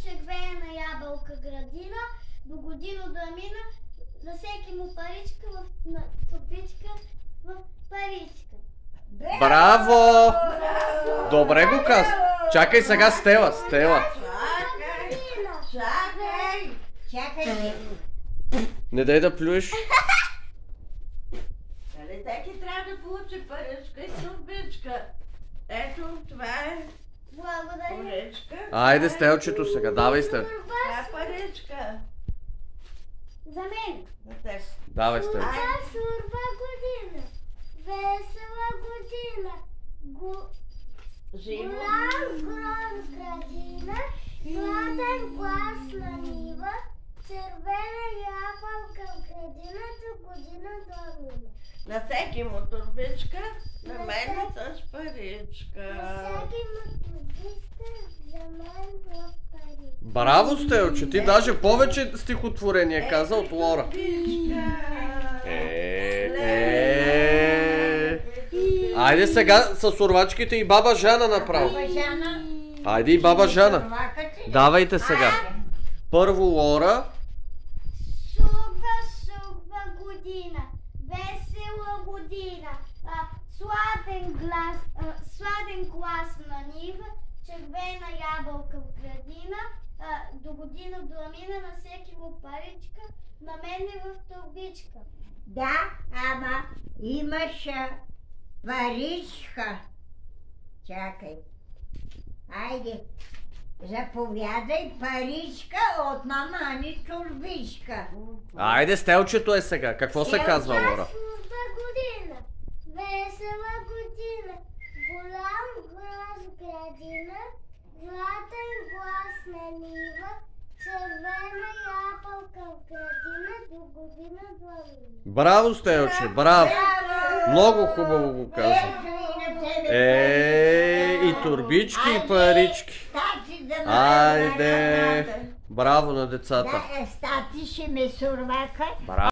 червена ябълка градина, до година да мина, за всеки му паричка на турбичка в паричка. Браво! Добре го каза. Чакай сега Стела. Чакай. Не дай да плюеш. Нали всеки трябва да получи паричка и турбичка. Ето, това е Благодаря. паричка. Айде Стелчето сега, давай Стел. Това е паричка. За мен. За теб. Давай Стел. Сурба година. Весела година. Живо. Голям гром градина. Сладен глас на нива. Червена ябълка в градината, година до мина. На всеки му турбичка, на мен с паричка. Всеки му турбичка, за мен в паричка. Браво Стелче, ти даже повече стихотворение каза от Лора. Айде сега с урвачките и баба Жана направо. Айде и баба Жана. Давайте сега. Първо Лора. Сурба година, весела година, сладен глас на нива, червена ябълка в градина, до година до мина, на всеки му паричка, на мене в турбичка. Да, ама имаш паричка. Чакай. Айде. Заповядай паричка от мама ни турбичка. Айде Стелчето е сега. Какво се казва Лора? Сурба година, весела година, голям глас градина, златен глас на нива, червена ябълка в градина, до година до мина. Браво Стелче, браво. Много хубаво го каза. И турбички и парички. Айде. Браво на децата. Да, стати ще ме сурвака. Браво.